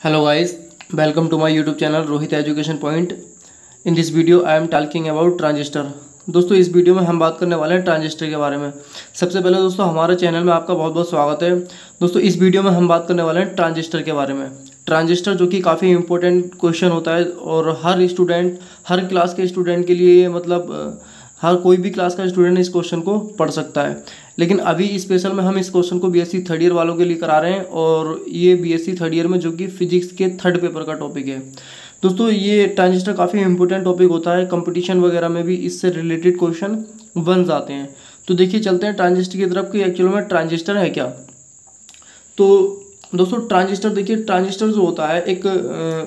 Hello guys, welcome to my YouTube channel Rohit education point. In this video I am talking about transistor. दोस्तों इस video में हम बात करने वाले हैं ट्रांजिस्टर के बारे में। सबसे पहले दोस्तों हमारे चैनल में आपका बहुत बहुत स्वागत है। दोस्तों इस वीडियो में हम बात करने वाले हैं ट्रांजिस्टर के बारे में। ट्रांजिस्टर जो कि काफ़ी इंपॉर्टेंट क्वेश्चन होता है और हर स्टूडेंट, हर क्लास के स्टूडेंट के लिए हर कोई भी क्लास का स्टूडेंट इस क्वेश्चन को पढ़ सकता है। लेकिन अभी स्पेशल में हम इस क्वेश्चन को बीएससी थर्ड ईयर वालों के लिए करा रहे हैं और ये बीएससी थर्ड ईयर में जो कि फिजिक्स के थर्ड पेपर का टॉपिक है। दोस्तों ये ट्रांजिस्टर काफ़ी इंपॉर्टेंट टॉपिक होता है, कंपटीशन वगैरह में भी इससे रिलेटेड क्वेश्चन बन जाते हैं। तो देखिए चलते हैं ट्रांजिस्टर की तरफ कि एक्चुअल में ट्रांजिस्टर है क्या। तो दोस्तों ट्रांजिस्टर देखिए, ट्रांजिस्टर जो होता है एक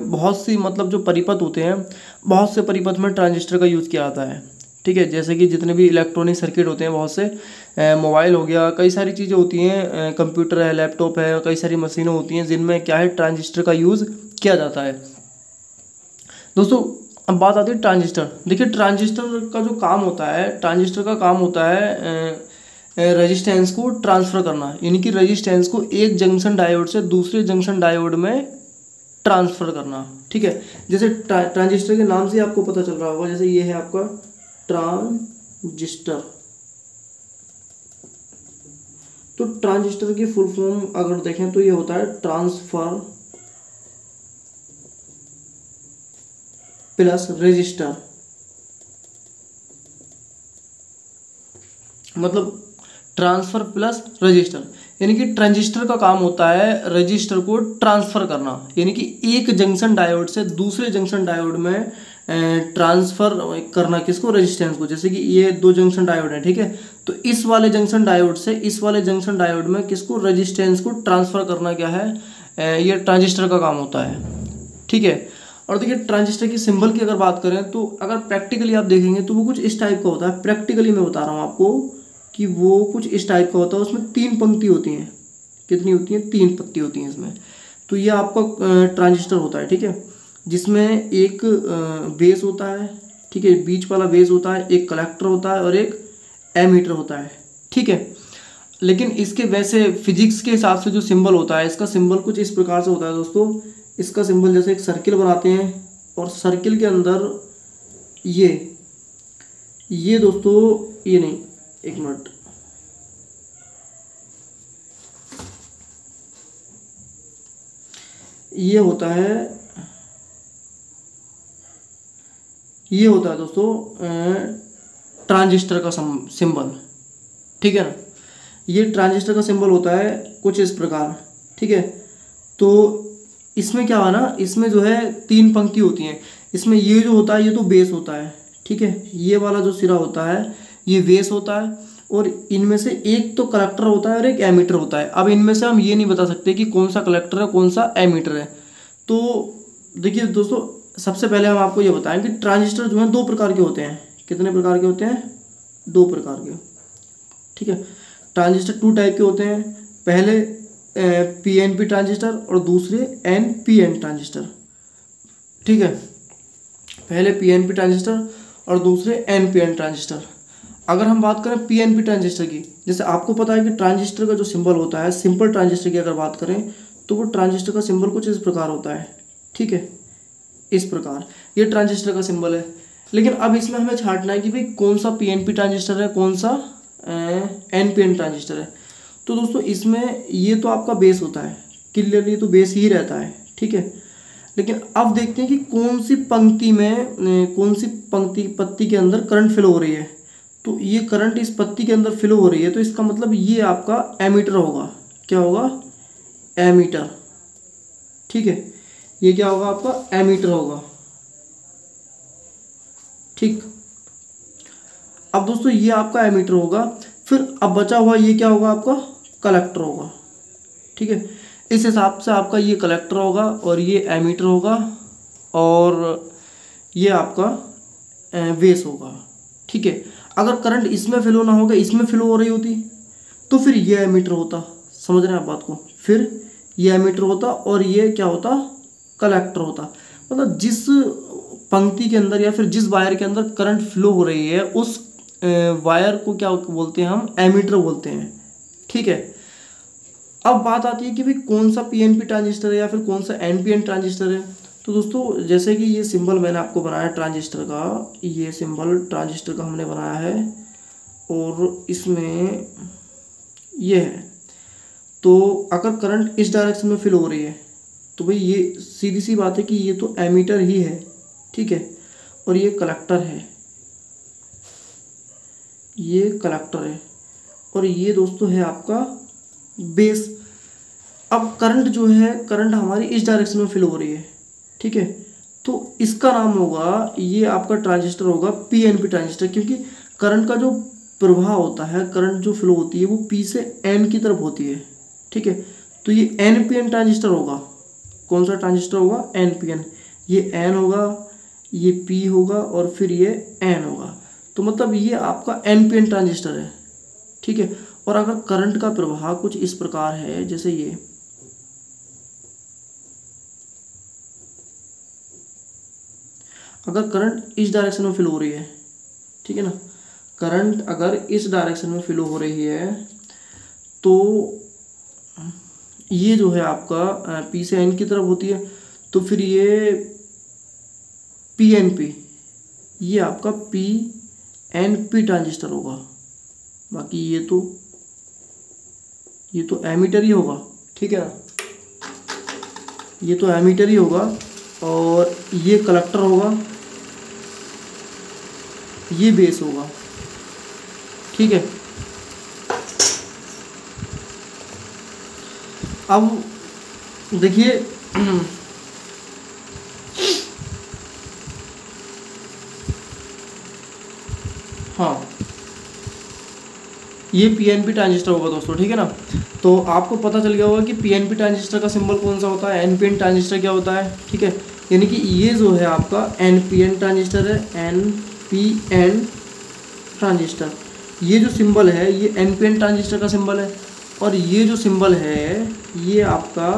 बहुत सी जो परिपथ होते हैं, बहुत से परिपथ में ट्रांजिस्टर का यूज़ किया जाता है। ठीक है, जैसे कि जितने भी इलेक्ट्रॉनिक सर्किट होते हैं, बहुत से मोबाइल हो गया, कई सारी चीज़ें होती हैं, कंप्यूटर है, लैपटॉप है, कई सारी मशीनें होती हैं जिनमें क्या है ट्रांजिस्टर का यूज़ किया जाता है। दोस्तों अब बात आती है ट्रांजिस्टर। देखिए ट्रांजिस्टर का जो काम होता है, ट्रांजिस्टर का काम होता है रेजिस्टेंस को ट्रांसफ़र करना, यानी कि रेजिस्टेंस को एक जंक्शन डायोड से दूसरे जंक्शन डायोड में ट्रांसफ़र करना। ठीक है, जैसे ट्रांजिस्टर के नाम से आपको पता चल रहा होगा, जैसे ये है आपका ट्रांजिस्टर। तो ट्रांजिस्टर की फुल फॉर्म अगर देखें तो ये होता है ट्रांसफर प्लस रजिस्टर। मतलब ट्रांसफर प्लस रजिस्टर, यानी कि ट्रांजिस्टर का काम होता है रजिस्टर को ट्रांसफर करना, यानी कि एक जंक्शन डायोड से दूसरे जंक्शन डायोड में ट्रांसफर करना, किसको, रेजिस्टेंस को। जैसे कि ये दो जंक्शन डायोड है, ठीक है, तो इस वाले जंक्शन डायोड से इस वाले जंक्शन डायोड में किसको, रेजिस्टेंस को ट्रांसफर करना क्या है, ये ट्रांजिस्टर का काम होता है। ठीक है, और देखिए ट्रांजिस्टर की सिंबल की अगर बात करें तो अगर प्रैक्टिकली आप देखेंगे तो वो कुछ इस टाइप का होता है। प्रैक्टिकली मैं बता रहा हूँ आपको कि वो कुछ इस टाइप का होता है। उसमें 3 पंक्ति होती हैं। कितनी होती हैं? 3 पत्ती होती हैं इसमें। तो ये आपका ट्रांजिस्टर होता है, ठीक है, जिसमें एक बेस होता है, ठीक है, बीच वाला बेस होता है, एक कलेक्टर होता है और एक एमीटर होता है। ठीक है, लेकिन इसके वैसे फिजिक्स के हिसाब से जो सिंबल होता है, इसका सिंबल कुछ इस प्रकार से होता है दोस्तों। इसका सिंबल जैसे एक सर्किल बनाते हैं और सर्किल के अंदर ये दोस्तों, ये नहीं, एक मिनट, ये होता है दोस्तों ट्रांजिस्टर का सिंबल। ठीक है ना, ये ट्रांजिस्टर का सिंबल होता है कुछ इस प्रकार। ठीक है, तो इसमें क्या हुआ ना, इसमें जो है 3 पंक्ति होती हैं। इसमें ये जो होता है ये तो बेस होता है, ठीक है, ये वाला जो सिरा होता है ये बेस होता है और इनमें से एक तो कलेक्टर होता है और एक एमीटर होता है। अब इनमें से हम ये नहीं बता सकते कि कौन सा कलेक्टर है कौन सा एमीटर है। तो देखिए दोस्तों, सबसे पहले हम आपको ये बताएं कि ट्रांजिस्टर जो है 2 प्रकार के होते हैं। कितने प्रकार के होते हैं? 2 प्रकार के। ठीक है, ट्रांजिस्टर 2 टाइप के होते हैं। पहले पीएनपी ट्रांजिस्टर और दूसरे एनपीएन ट्रांजिस्टर। ठीक है, पहले पीएनपी ट्रांजिस्टर और दूसरे एनपीएन ट्रांजिस्टर। अगर हम बात करें पीएनपी ट्रांजिस्टर की, जैसे आपको पता है कि ट्रांजिस्टर का जो सिंबल होता है, सिंपल ट्रांजिस्टर की अगर बात करें तो वो ट्रांजिस्टर का सिंबल कुछ इस प्रकार होता है। ठीक है, इस प्रकार ये ट्रांजिस्टर का सिंबल है। लेकिन अब इसमें हमें छांटना है कि भाई कौन सा पीएनपी ट्रांजिस्टर है, कौन सा एनपीएन ट्रांजिस्टर है। तो दोस्तों इसमें ये तो आपका बेस होता है, क्लियरली तो बेस ही रहता है। ठीक है, लेकिन अब देखते हैं कि कौन सी पंक्ति में, कौन सी पत्ती के अंदर करंट फ्लो हो रही है। तो ये करंट इस पत्ती के अंदर फ्लो हो रही है, तो इसका मतलब ये आपका एमीटर होगा। क्या होगा? एमीटर। ठीक है, ये क्या होगा? आपका एमीटर होगा। ठीक, अब दोस्तों ये आपका एमीटर होगा। फिर अब बचा हुआ ये क्या होगा? आपका कलेक्टर होगा। ठीक है, इस हिसाब से आपका ये कलेक्टर होगा और ये एमीटर होगा और ये आपका बेस होगा। ठीक है, अगर करंट इसमें फ्लो ना होगा, इसमें फ्लो हो रही होती तो फिर ये एमीटर होता। समझ रहे हैं आप बात को? फिर ये एमीटर होता और ये क्या होता? कलेक्टर होता। मतलब जिस पंक्ति के अंदर या फिर जिस वायर के अंदर करंट फ्लो हो रही है उस वायर को क्या बोलते हैं? हम एमीटर बोलते हैं। ठीक है, अब बात आती है कि भाई कौन सा पीएनपी ट्रांजिस्टर है या फिर कौन सा एनपीएन ट्रांजिस्टर है। तो दोस्तों जैसे कि ये सिंबल मैंने आपको बनाया ट्रांजिस्टर का, ये सिंबल ट्रांजिस्टर का हमने बनाया है और इसमें ये है। तो अगर करंट इस डायरेक्शन में फ्लो हो रही है तो भाई ये सीधी सी बात है कि ये तो एमीटर ही है, ठीक है, और ये कलेक्टर है, ये कलेक्टर है, और ये दोस्तों है आपका बेस। अब करंट जो है, करंट हमारी इस डायरेक्शन में फ्लो हो रही है, ठीक है, तो इसका नाम होगा, ये आपका ट्रांजिस्टर होगा पीएनपी ट्रांजिस्टर, क्योंकि करंट का जो प्रवाह होता है, करंट जो फ्लो होती है वो पी से एन की तरफ होती है, ठीक है। तो ये एनपीएन ट्रांजिस्टर होगा। कौन सा ट्रांजिस्टर होगा? एनपीएन। ये एन होगा, ये पी होगा और फिर ये एन होगा। तो मतलब ये आपका एनपीएन ट्रांजिस्टर है, ठीक है। और अगर करंट का प्रवाह कुछ इस प्रकार है, जैसे ये, अगर करंट इस डायरेक्शन में फ्लो हो रही है, ठीक है ना, करंट अगर इस डायरेक्शन में फ्लो हो रही है तो ये जो है आपका पी से एन की तरफ होती है, तो फिर ये पीएनपी, ये आपका पीएनपी ट्रांजिस्टर होगा। बाकी ये तो एमीटर ही होगा, ठीक है ना, ये तो एमीटर ही होगा, और ये कलेक्टर होगा, ये बेस होगा, ठीक है। अब देखिए हाँ, ये पीएनपी ट्रांजिस्टर होगा दोस्तों, ठीक है ना। तो आपको पता चल गया होगा कि पीएनपी ट्रांजिस्टर का सिंबल कौन सा होता है, एनपीएन ट्रांजिस्टर क्या होता है, ठीक है। यानी कि ये जो है आपका एनपीएन ट्रांजिस्टर है, एनपीएन ट्रांजिस्टर। ये जो सिंबल है ये एनपीएन ट्रांजिस्टर का सिंबल है, और ये जो सिंबल है ये आपका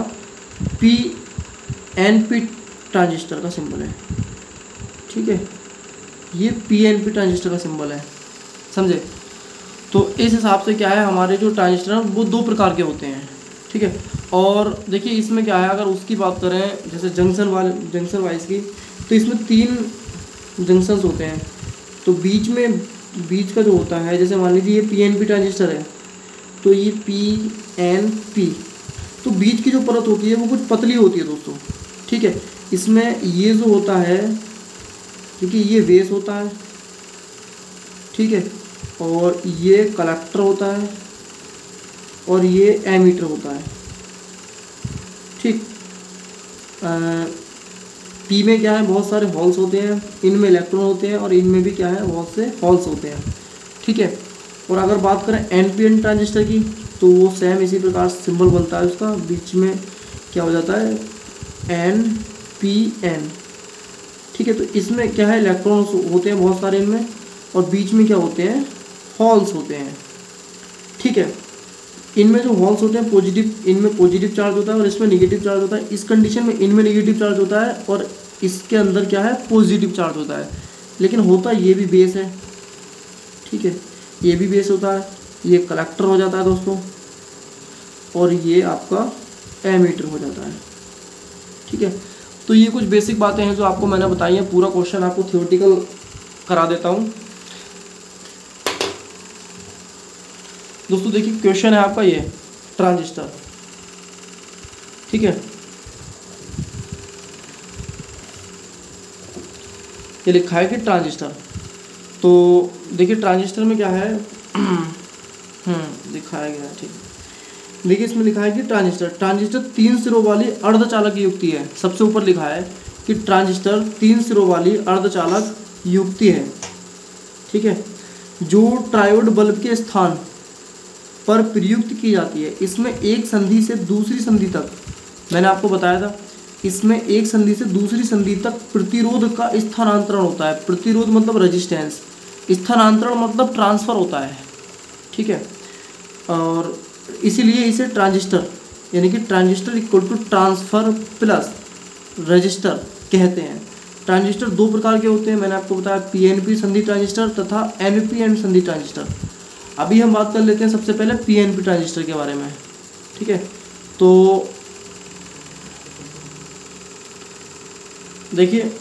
पीएनपी ट्रांजिस्टर का सिंबल है, ठीक है। ये पीएनपी ट्रांजिस्टर का सिंबल है, समझे। तो इस हिसाब से क्या है, हमारे जो ट्रांजिस्टर हैं वो दो प्रकार के होते हैं, ठीक है। और देखिए इसमें क्या है, अगर उसकी बात करें जैसे जंक्शन वाइज की, तो इसमें 3 जंक्शंस होते हैं। तो बीच का जो होता है, जैसे मान लीजिए ये पीएनपी ट्रांजिस्टर है, तो ये पीएनपी, तो बीच की जो परत होती है वो कुछ पतली होती है दोस्तों, ठीक है। इसमें ये जो होता है, क्योंकि ये बेस होता है, ठीक है, और ये कलेक्टर होता है, और ये एमीटर होता है, ठीक। पी में क्या है, बहुत सारे हॉल्स होते हैं, इनमें इलेक्ट्रॉन होते हैं, और इनमें भी क्या है, बहुत से हॉल्स होते हैं, ठीक है। और अगर बात करें एनपीएन ट्रांजिस्टर की, तो वो सेम इसी प्रकार सिंबल बनता है उसका, बीच में क्या हो जाता है, एनपीएन, ठीक है। तो इसमें क्या है, इलेक्ट्रॉन्स होते हैं बहुत सारे इनमें, और बीच में क्या होते हैं, हॉल्स होते हैं, ठीक है। इनमें जो हॉल्स होते हैं पॉजिटिव, इनमें पॉजिटिव चार्ज होता है और इसमें नेगेटिव चार्ज होता है। इस कंडीशन में इनमें नेगेटिव चार्ज होता है और इसके अंदर क्या है, पॉजिटिव चार्ज होता है। लेकिन होता ये भी बेस है, ठीक है, ये भी बेस होता है। ये कलेक्टर हो जाता है दोस्तों, और ये आपका एमीटर हो जाता है, ठीक है। तो ये कुछ बेसिक बातें हैं जो आपको मैंने बताई हैं। पूरा क्वेश्चन आपको थियोरेटिकल करा देता हूँ दोस्तों। देखिए क्वेश्चन है आपका ये ट्रांजिस्टर, ठीक है, ये लिखा है कि ट्रांजिस्टर। तो देखिए ट्रांजिस्टर में क्या है, दिखाया गया है, ठीक। देखिए इसमें लिखा है कि ट्रांजिस्टर 3 सिरों वाली अर्धचालक युक्ति है। सबसे ऊपर लिखा है कि ट्रांजिस्टर 3 सिरों वाली अर्धचालक युक्ति है, ठीक है, जो ट्रायोड बल्ब के स्थान पर प्रयुक्त की जाती है। इसमें एक संधि से दूसरी संधि तक, मैंने आपको बताया था, इसमें एक संधि से दूसरी संधि तक प्रतिरोध का स्थानांतरण होता है। प्रतिरोध मतलब रेजिस्टेंस, स्थानांतरण मतलब ट्रांसफ़र होता है, ठीक है। और इसीलिए इसे ट्रांजिस्टर यानी कि transistor equal to transfer plus resistor कहते हैं। ट्रांजिस्टर 2 प्रकार के होते हैं, मैंने आपको बताया, पीएनपी संधि ट्रांजिस्टर तथा एनपीएन संधि ट्रांजिस्टर। अभी हम बात कर लेते हैं सबसे पहले पीएनपी ट्रांजिस्टर के बारे में, ठीक। ठीक है। तो देखिए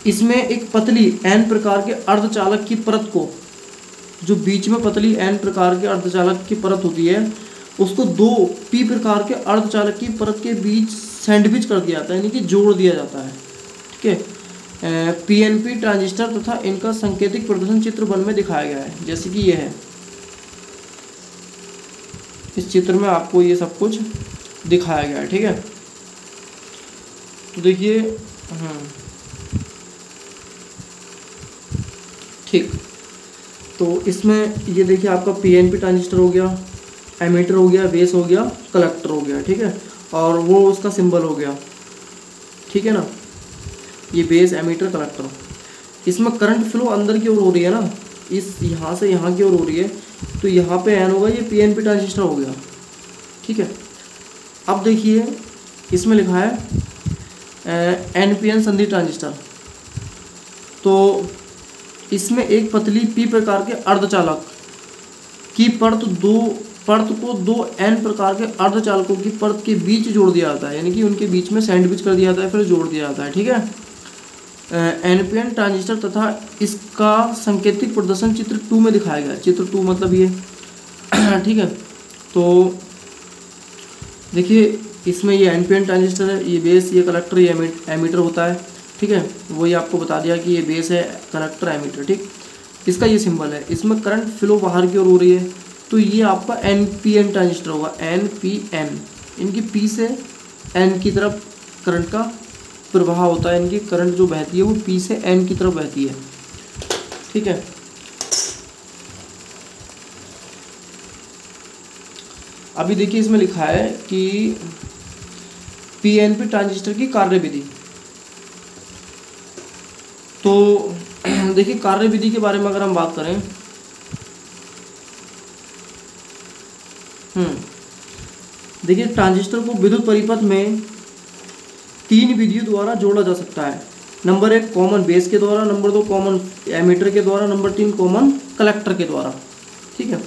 इसमें एक पतली n प्रकार के अर्धचालक की परत को, जो बीच में पतली n प्रकार के अर्धचालक की परत होती है, उसको दो p प्रकार के अर्धचालक की परत के बीच सैंडविच कर दिया जाता है, यानी कि जोड़ दिया जाता है। ठीक है। पीएनपी ट्रांजिस्टर तथा इनका संकेतिक प्रदर्शन चित्र 1 में दिखाया गया है, जैसे कि यह है। इस चित्र में आपको ये सब कुछ दिखाया गया है। ठीक है। तो देखिए ठीक, तो इसमें ये देखिए आपका पीएनपी ट्रांजिस्टर हो गया, एमीटर हो गया, बेस हो गया, कलेक्टर हो गया। ठीक है। और वो उसका सिंबल हो गया। ठीक है ना, ये बेस, एमीटर, कलेक्टर। इसमें करंट फ्लो अंदर की ओर हो रही है ना, इस यहाँ से यहाँ की ओर हो रही है, तो यहाँ पे एन होगा, ये पीएनपी ट्रांजिस्टर हो गया। ठीक है। अब देखिए इसमें लिखा है एनपीएन संधि ट्रांजिस्टर। तो इसमें एक पतली पी प्रकार के अर्धचालक की परत को दो एन प्रकार के अर्धचालकों की परत के बीच जोड़ दिया जाता है, यानी कि उनके बीच में सैंडविच कर दिया जाता है, फिर जोड़ दिया जाता है। ठीक है। एनपीएन ट्रांजिस्टर तथा इसका संकेतिक प्रदर्शन चित्र 2 में दिखाया गया है। चित्र 2 मतलब ये ठीक है। तो देखिए इसमें ये एनपीएन ट्रांजिस्टर है, ये बेस, ये कलेक्टर, ये एमीटर होता है। ठीक है। वही आपको बता दिया कि ये बेस है, कलेक्टर, एमीटर। ठीक, इसका ये सिंबल है। इसमें करंट फ्लो बाहर की ओर हो रही है, तो ये आपका एनपीएन ट्रांजिस्टर होगा, एनपीएन। इनकी पी से एन की तरफ करंट का प्रवाह होता है, इनकी करंट जो बहती है वो पी से एन की तरफ बहती है। ठीक है। अभी देखिए इसमें लिखा है कि पीएनपी ट्रांजिस्टर की कार्यविधि। तो देखिए कार्यविधि के बारे में अगर हम बात करें, देखिए ट्रांजिस्टर को विद्युत परिपथ में 3 विधियों द्वारा जोड़ा जा सकता है। नंबर 1 कॉमन बेस के द्वारा, नंबर 2 कॉमन एमीटर के द्वारा, नंबर 3 कॉमन कलेक्टर के द्वारा। ठीक है।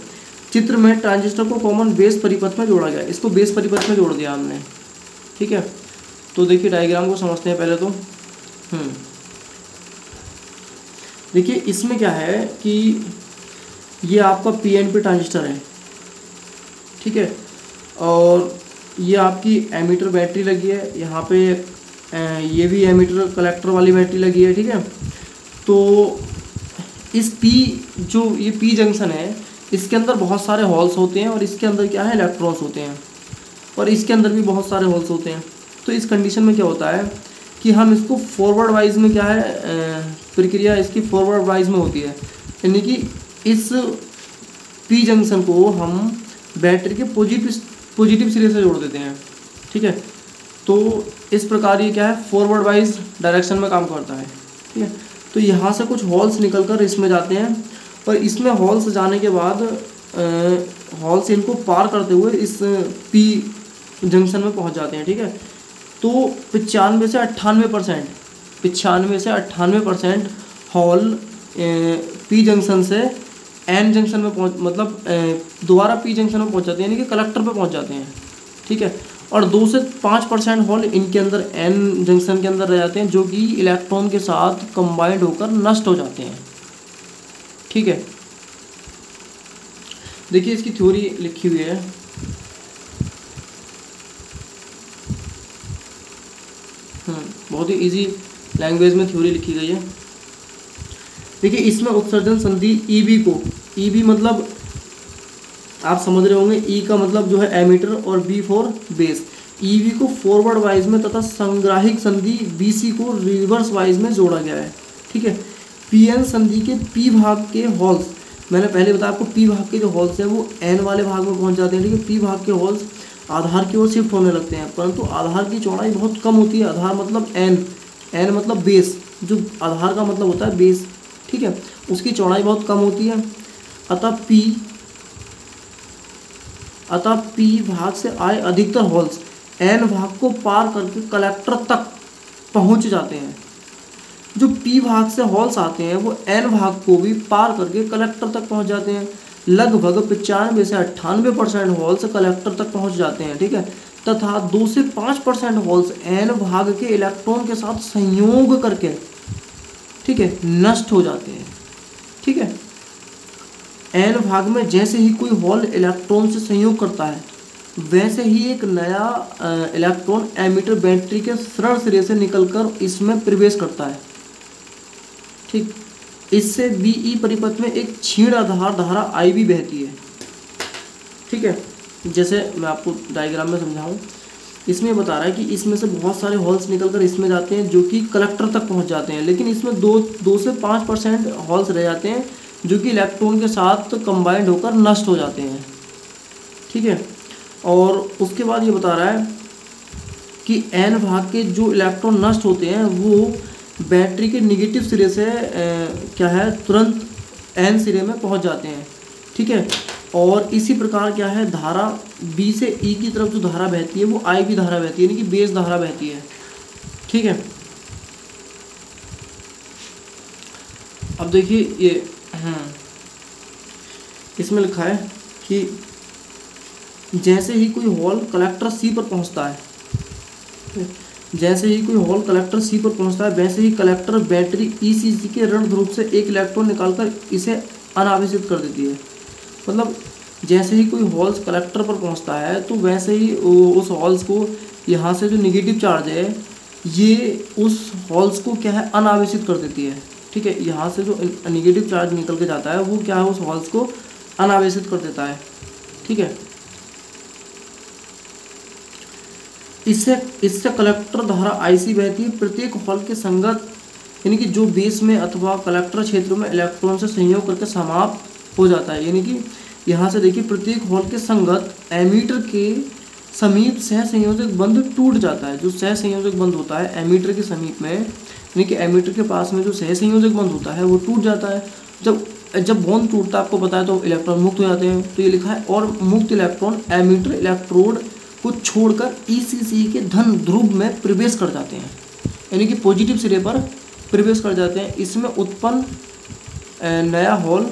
चित्र में ट्रांजिस्टर को कॉमन बेस परिपथ में जोड़ा गया, इसको बेस परिपथ में जोड़ दिया हमने। ठीक है। तो देखिए डायग्राम को समझते हैं पहले तो। देखिए इसमें क्या है कि ये आपका पीएनपी ट्रांजिस्टर है। ठीक है। और ये आपकी एमीटर बैटरी लगी है, यहाँ पे ये भी एमीटर कलेक्टर वाली बैटरी लगी है। ठीक है। तो इस पी, जो ये पी जंक्शन है, इसके अंदर बहुत सारे हॉल्स होते हैं, और इसके अंदर क्या है, इलेक्ट्रॉन्स होते हैं, और इसके अंदर भी बहुत सारे हॉल्स होते हैं। तो इस कंडीशन में क्या होता है कि हम इसको फॉरवर्ड वाइज में, क्या है प्रक्रिया इसकी फॉरवर्ड वाइज में होती है, यानी कि इस पी जंक्शन को हम बैटरी के पॉजिटिव सिरे से जोड़ देते हैं। ठीक है। तो इस प्रकार ये क्या है, फॉरवर्ड वाइज डायरेक्शन में काम करता है। ठीक है। तो यहाँ से कुछ हॉल्स निकलकर इसमें जाते हैं, और इसमें हॉल्स जाने के बाद हॉल्स इनको पार करते हुए इस पी जंक्शन में पहुँच जाते हैं। ठीक है। तो 95 से 98% हॉल पी जंक्शन से एन जंक्शन में दोबारा पी जंक्शन में पहुंच जाते हैं, यानी कि कलेक्टर पे पहुंच जाते हैं। ठीक है। और 2 से 5% हॉल इनके अंदर एन जंक्शन के अंदर रह जाते हैं, जो कि इलेक्ट्रॉन के साथ कंबाइंड होकर नष्ट हो जाते हैं। ठीक है। देखिए इसकी थ्योरी लिखी हुई है। बहुत ही इजी लैंग्वेज में थ्योरी लिखी गई है। देखिए इसमें उत्सर्जन संधि ईबी को, ईबी मतलब आप समझ रहे होंगे, ई का मतलब जो है एमीटर और बी फॉर बेस, ईबी को फॉरवर्ड वाइज में तथा संग्राहिक संधि बीसी को रिवर्स वाइज में जोड़ा गया है। ठीक है। पीएन संधि के पी भाग के हॉल्स, मैंने पहले बताया आपको, पी भाग के जो हॉल्स हैं वो एन वाले भाग में पहुंच जाते हैं। ठीक है। पी भाग के हॉल्स आधार की ओर शिफ्ट होने लगते हैं, परंतु आधार की चौड़ाई बहुत कम होती है। आधार मतलब एन, एन मतलब बेस, जो आधार का मतलब होता है बेस। ठीक है। उसकी चौड़ाई बहुत कम होती है, अतः पी भाग से आए अधिकतर हॉल्स एन भाग को पार करके कलेक्टर तक पहुंच जाते हैं। जो पी भाग से हॉल्स आते हैं वो एन भाग को भी पार करके कलेक्टर तक पहुंच जाते हैं, लगभग 95 से 98% होल्स कलेक्टर तक पहुंच जाते हैं, ठीक है, तथा 2 से 5% होल्स n भाग के इलेक्ट्रॉन के साथ संयोग करके, ठीक है, नष्ट हो जाते हैं, ठीक है। n भाग में जैसे ही कोई होल इलेक्ट्रॉन से संयोग करता है वैसे ही एक नया इलेक्ट्रॉन एमिटर बैटरी के सरल सिरे से निकलकर इसमें प्रवेश करता है, ठीक। इससे बीई परिपथ में एक क्षीण आधार धारा IB बहती है, ठीक है। जैसे मैं आपको डायग्राम में समझाऊं, इसमें बता रहा है कि इसमें से बहुत सारे होल्स निकलकर इसमें जाते हैं जो कि कलेक्टर तक पहुंच जाते हैं, लेकिन इसमें 2 से 5% होल्स रह जाते हैं जो कि इलेक्ट्रॉन के साथ कंबाइंड होकर नष्ट हो जाते हैं, ठीक है। और उसके बाद ये बता रहा है कि n भाग के जो इलेक्ट्रॉन नष्ट होते हैं वो बैटरी के निगेटिव सिरे से क्या है तुरंत n सिरे में पहुंच जाते हैं, ठीक है। और इसी प्रकार क्या है धारा B से E की तरफ जो धारा बहती है वो IB धारा बहती है, यानी कि बेस धारा बहती है, ठीक है। अब देखिए ये इसमें लिखा है कि जैसे ही कोई होल कलेक्टर C पर पहुंचता है, जैसे ही कोई होल कलेक्टर C पर पहुंचता है वैसे ही कलेक्टर बैटरी ECC के ऋण ध्रुव से एक इलेक्ट्रॉन निकालकर इसे अनावेशित कर देती है। मतलब जैसे ही कोई होल्स कलेक्टर पर पहुंचता है तो वैसे ही उस होल्स को यहाँ से जो निगेटिव चार्ज है ये उस होल्स को क्या है अनावेशित कर देती है, ठीक है। यहाँ से जो निगेटिव चार्ज निकल के जाता है वो क्या है उस होल्स को अनावेशित कर देता है, ठीक है। इससे कलेक्टर धारा IC बहती है। प्रत्येक होल के संगत यानी कि जो बेस में अथवा कलेक्टर क्षेत्र में इलेक्ट्रॉन से संयोग करके समाप्त हो जाता है, यानी कि यहाँ से देखिए प्रत्येक होल के संगत एमीटर के समीप सहसंयोजक बंध टूट जाता है। जो सहसंयोजक बंध होता है एमीटर के समीप में, यानी कि एमीटर के पास में जो सहसंयोजक बंध होता है वो टूट जाता है। जब बॉन्ड टूटता है आपको पता है तो इलेक्ट्रॉन मुक्त हो जाते हैं। तो ये लिखा है और मुक्त इलेक्ट्रॉन एमीटर इलेक्ट्रोड को छोड़कर ECC के धन ध्रुव में प्रवेश कर जाते हैं, यानी कि पॉजिटिव सिरे पर प्रवेश कर जाते हैं। इसमें उत्पन्न नया होल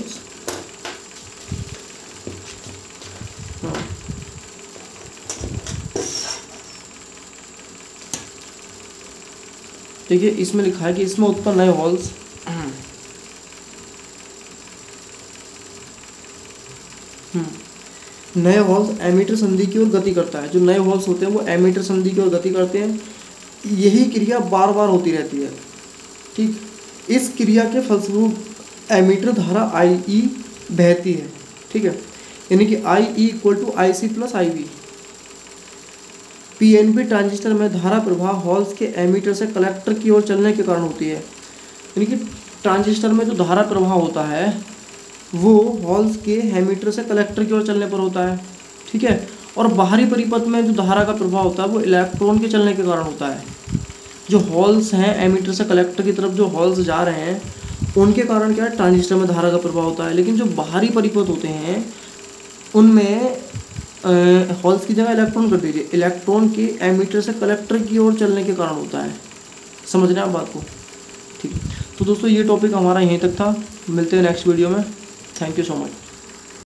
देखिए इसमें लिखा है कि इसमें उत्पन्न नए होल्स नए होल्स एमीटर संधि की ओर गति करता है। जो नए होल्स होते हैं वो एमीटर संधि की ओर गति करते हैं। यही क्रिया बार बार होती रहती है, ठीक। इस क्रिया के फलस्वरूप एमीटर धारा IE बहती है, ठीक है, यानी कि IE = IC + IB। PNP transistor में धारा प्रवाह होल्स के एमीटर से कलेक्टर की ओर चलने के कारण होती है, यानी कि ट्रांजिस्टर में जो धारा प्रवाह होता है वो होल्स के एमीटर से कलेक्टर की ओर चलने पर होता है, ठीक है। और बाहरी परिपथ में जो धारा का प्रभाव होता है वो इलेक्ट्रॉन के चलने के कारण होता है। जो होल्स हैं एमीटर से कलेक्टर की तरफ जो होल्स जा रहे हैं उनके कारण क्या है ट्रांजिस्टर में धारा का प्रभाव होता है। लेकिन जो बाहरी परिपथ होते हैं उनमें होल्स की जगह इलेक्ट्रॉन कर दीजिए, इलेक्ट्रॉन के एमीटर से कलेक्टर की ओर चलने के कारण होता है। समझ रहे हैं आप बात को, ठीक। तो दोस्तों ये टॉपिक हमारा यहीं तक था। मिलते हैं नेक्स्ट वीडियो में। Thank you so much.